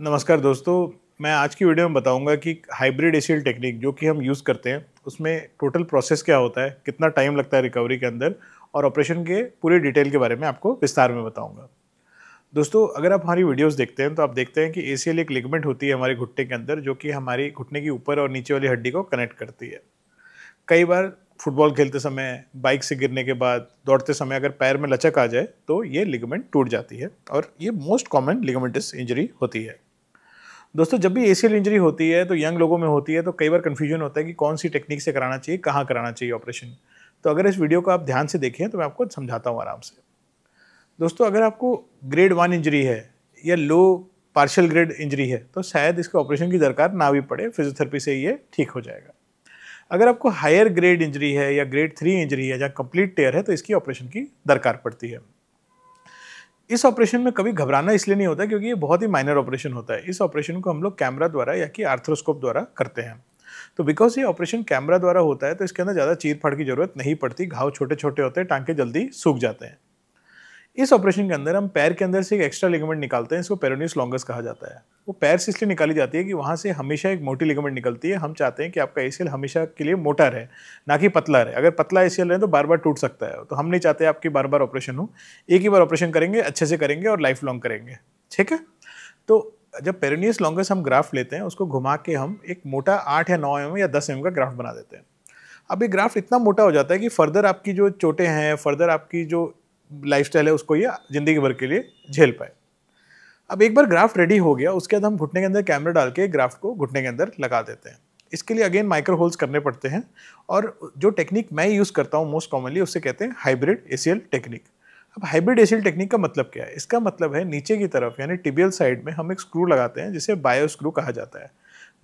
नमस्कार दोस्तों, मैं आज की वीडियो में बताऊंगा कि हाइब्रिड एसीएल टेक्निक जो कि हम यूज़ करते हैं उसमें टोटल प्रोसेस क्या होता है, कितना टाइम लगता है रिकवरी के अंदर और ऑपरेशन के पूरे डिटेल के बारे में आपको विस्तार में बताऊंगा। दोस्तों, अगर आप हमारी वीडियोस देखते हैं तो आप देखते हैं कि एसीएल एक लिगामेंट होती है हमारे घुटने के अंदर जो कि हमारी घुटने की ऊपर और नीचे वाली हड्डी को कनेक्ट करती है। कई बार फुटबॉल खेलते समय, बाइक से गिरने के बाद, दौड़ते समय अगर पैर में लचक आ जाए तो ये लिगामेंट टूट जाती है और ये मोस्ट कॉमन लिगामेंटस इंजरी होती है। दोस्तों, जब भी एसीएल इंजरी होती है तो यंग लोगों में होती है तो कई बार कन्फ्यूजन होता है कि कौन सी टेक्निक से कराना चाहिए, कहाँ कराना चाहिए ऑपरेशन। तो अगर इस वीडियो को आप ध्यान से देखें तो मैं आपको समझाता हूँ आराम से। दोस्तों, अगर आपको ग्रेड 1 इंजरी है या लो पार्शियल ग्रेड इंजरी है तो शायद इसके ऑपरेशन की दरकार ना भी पड़े, फिजियोथेरेपी से ये ठीक हो जाएगा। अगर आपको हायर ग्रेड इंजरी है या ग्रेड 3 इंजरी है जहाँ कंप्लीट टेयर है तो इसकी ऑपरेशन की दरकार पड़ती है। इस ऑपरेशन में कभी घबराना इसलिए नहीं होता क्योंकि ये बहुत ही माइनर ऑपरेशन होता है। इस ऑपरेशन को हम लोग कैमरा द्वारा या कि आर्थ्रोस्कोप द्वारा करते हैं। तो बिकॉज ये ऑपरेशन कैमरा द्वारा होता है तो इसके अंदर ज़्यादा चीर फाड़ की जरूरत नहीं पड़ती, घाव छोटे छोटे होते हैं, टांके जल्दी सूख जाते हैं। इस ऑपरेशन के अंदर हम पैर के अंदर से एक एक्स्ट्रा लिगामेंट निकालते हैं, इसको पेरोनियस लॉन्गस कहा जाता है। वो पैर से इसलिए निकाली जाती है कि वहाँ से हमेशा एक मोटी लिगामेंट निकलती है। हम चाहते हैं कि आपका एसीएल हमेशा के लिए मोटा रहे, ना कि पतला रहे। अगर पतला एसीएल रहे तो बार बार टूट सकता है, तो हम नहीं चाहते आपकी बार बार ऑपरेशन हो। एक ही बार ऑपरेशन करेंगे, अच्छे से करेंगे और लाइफ लॉन्ग करेंगे, ठीक है। तो जब पेरोनियस लॉन्गस हम ग्राफ्ट लेते हैं उसको घुमा के हम एक मोटा 8 या 9 mm या 10 mm का ग्राफ्ट बना देते हैं। अब ये ग्राफ्ट इतना मोटा हो जाता है कि फर्दर आपकी जो चोटें हैं, फर्दर आपकी जो लाइफस्टाइल है उसको ये जिंदगी भर के लिए झेल पाए। अब एक बार ग्राफ्ट रेडी हो गया, उसके बाद हम घुटने के अंदर कैमरा डाल के ग्राफ्ट को घुटने के अंदर लगा देते हैं। इसके लिए अगेन माइक्रो होल्स करने पड़ते हैं और जो टेक्निक मैं यूज़ करता हूँ मोस्ट कॉमनली उससे कहते हैं हाइब्रिड एसीएल टेक्निक। अब हाइब्रिड एसीएल टेक्निक का मतलब क्या है? इसका मतलब है नीचे की तरफ यानी टिबियल साइड में हम एक स्क्रू लगाते हैं जिसे बायो स्क्रू कहा जाता है।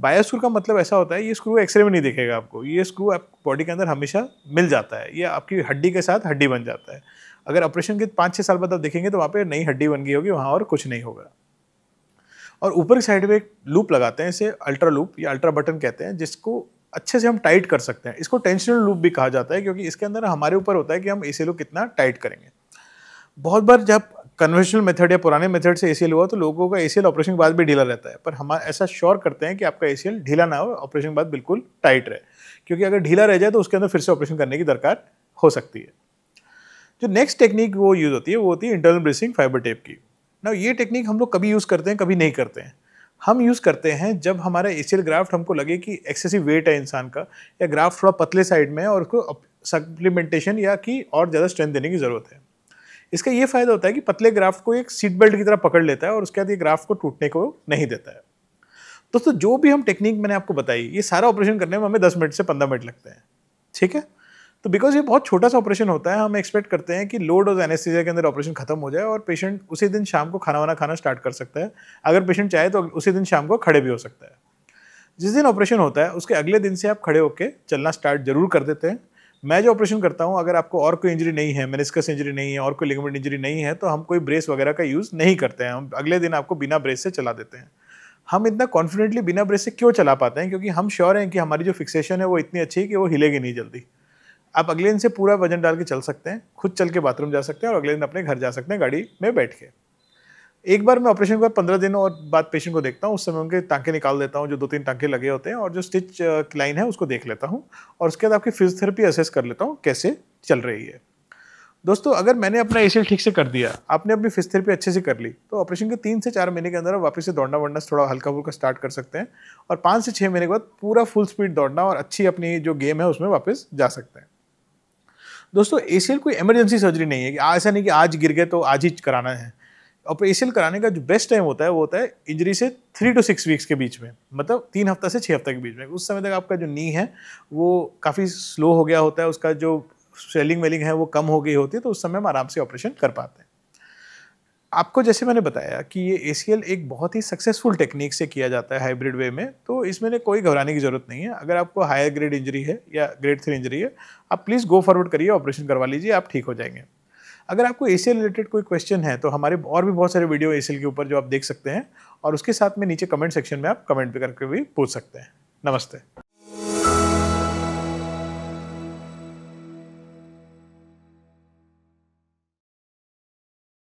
बायो स्क्रू का मतलब ऐसा होता है, ये स्क्रू एक्सरे में नहीं दिखेगा आपको, ये स्क्रू आप बॉडी के अंदर हमेशा मिल जाता है, ये आपकी हड्डी के साथ हड्डी बन जाता है। अगर ऑपरेशन के 5-6 साल बाद आप देखेंगे तो वहाँ पे नई हड्डी बन गई होगी, वहाँ और कुछ नहीं होगा। और ऊपर की साइड में एक लूप लगाते हैं, इसे अल्ट्रा लूप या अल्ट्रा बटन कहते हैं, जिसको अच्छे से हम टाइट कर सकते हैं। इसको टेंशनल लूप भी कहा जाता है क्योंकि इसके अंदर हमारे ऊपर होता है कि हम एसीएल को कितना टाइट करेंगे। बहुत बार जब कन्वेंशनल मेथड या पुराने मेथड से एसीएल हुआ तो लोगों का एसीएल ऑपरेशन के बाद भी ढीला रहता है, पर हम ऐसा श्योर करते हैं कि आपका एसीएल ढीला ना हो, ऑपरेशन के बाद बिल्कुल टाइट रहे। क्योंकि अगर ढीला रह जाए तो उसके अंदर फिर से ऑपरेशन करने की दरकार हो सकती है। जो नेक्स्ट टेक्निक वो यूज़ होती है वो होती है इंटरनल ब्रेसिंग फाइबर टेप की। ना ये टेक्निक हम लोग कभी यूज़ करते हैं, कभी नहीं करते हैं। हम यूज़ करते हैं जब हमारा एसीएल ग्राफ्ट हमको लगे कि एक्सेसिव वेट है इंसान का, या ग्राफ्ट थोड़ा पतले साइड में है और उसको सप्लीमेंटेशन या कि और ज़्यादा स्ट्रेंथ देने की ज़रूरत है। इसका ये फायदा होता है कि पतले ग्राफ्ट को एक सीट बेल्ट की तरह पकड़ लेता है और उसके बाद ये ग्राफ्ट को टूटने को नहीं देता है। दोस्तों, जो भी हम टेक्निक मैंने आपको बताई, ये सारा ऑपरेशन करने में हमें 10 मिनट से 15 मिनट लगते हैं, ठीक है। तो बिकॉज ये बहुत छोटा सा ऑपरेशन होता है, हम एक्सपेक्ट करते हैं कि लो डोज एनेस्थीसिया के अंदर ऑपरेशन खत्म हो जाए और पेशेंट उसी दिन शाम को खाना वाना खाना स्टार्ट कर सकता है। अगर पेशेंट चाहे तो उसी दिन शाम को खड़े भी हो सकता है। जिस दिन ऑपरेशन होता है उसके अगले दिन से आप खड़े होकर चलना स्टार्ट जरूर कर देते हैं। मैं जो ऑपरेशन करता हूँ, अगर आपको और कोई इंजरी नहीं है, मेनिस्कस इंजरी नहीं है और कोई लिगामेंट इंजरी नहीं है, तो हम कोई ब्रेस वगैरह का यूज़ नहीं करते हैं। हम अगले दिन आपको बिना ब्रेस से चला देते हैं। हम इतना कॉन्फिडेंटली बिना ब्रेस से क्यों चला पाते हैं? क्योंकि हम श्योर हैं कि हमारी जो फिक्सेशन है वो इतनी अच्छी है कि वो हिलेगी नहीं जल्दी। आप अगले दिन से पूरा वजन डाल के चल सकते हैं, खुद चल के बाथरूम जा सकते हैं और अगले दिन अपने घर जा सकते हैं गाड़ी में बैठ के। एक बार मैं ऑपरेशन के बाद 15 दिन और बाद पेशेंट को देखता हूँ, उस समय उनके टाँके निकाल देता हूँ, जो 2-3 टाँके लगे होते हैं, और जो स्टिच लाइन है उसको देख लेता हूँ और उसके बाद आपकी फिजियोथेरेपी असेस कर लेता हूँ कैसे चल रही है। दोस्तों, अगर मैंने अपना एसीएल ठीक से कर दिया, आपने अपनी फिजियोथेरेपी अच्छे से कर ली, तो ऑपरेशन के 3 से 4 महीने के अंदर आप वापस से दौड़ना वड़ना थोड़ा हल्का फुल्का स्टार्ट कर सकते हैं और 5 से 6 महीने के बाद पूरा फुल स्पीड दौड़ना और अच्छी अपनी जो गेम है उसमें वापस जा सकते हैं। दोस्तों, एसीएल कोई इमरजेंसी सर्जरी नहीं है कि ऐसा नहीं कि आज गिर गए तो आज ही कराना है। और एसीएल कराने का जो बेस्ट टाइम होता है वो होता है इंजरी से 3 to 6 वीक्स के बीच में, मतलब 3 हफ्ता से 6 हफ्ते के बीच में। उस समय तक आपका जो नी है वो काफ़ी स्लो हो गया होता है, उसका जो स्वेलिंग वेलिंग है वो कम हो गई होती है, तो उस समय हम आराम से ऑपरेशन कर पाते हैं। आपको जैसे मैंने बताया कि ये एसीएल एक बहुत ही सक्सेसफुल टेक्निक से किया जाता है हाइब्रिड वे में, तो इसमें कोई घबराने की जरूरत नहीं है। अगर आपको हायर ग्रेड इंजरी है या ग्रेड 3 इंजरी है, आप प्लीज़ गो फॉरवर्ड करिए, ऑपरेशन करवा लीजिए, आप ठीक हो जाएंगे। अगर आपको एसीएल रिलेटेड कोई क्वेश्चन है तो हमारे और भी बहुत सारे वीडियो एसीएल के ऊपर जो आप देख सकते हैं, और उसके साथ में नीचे कमेंट सेक्शन में आप कमेंट भी करके भी पूछ सकते हैं। नमस्ते।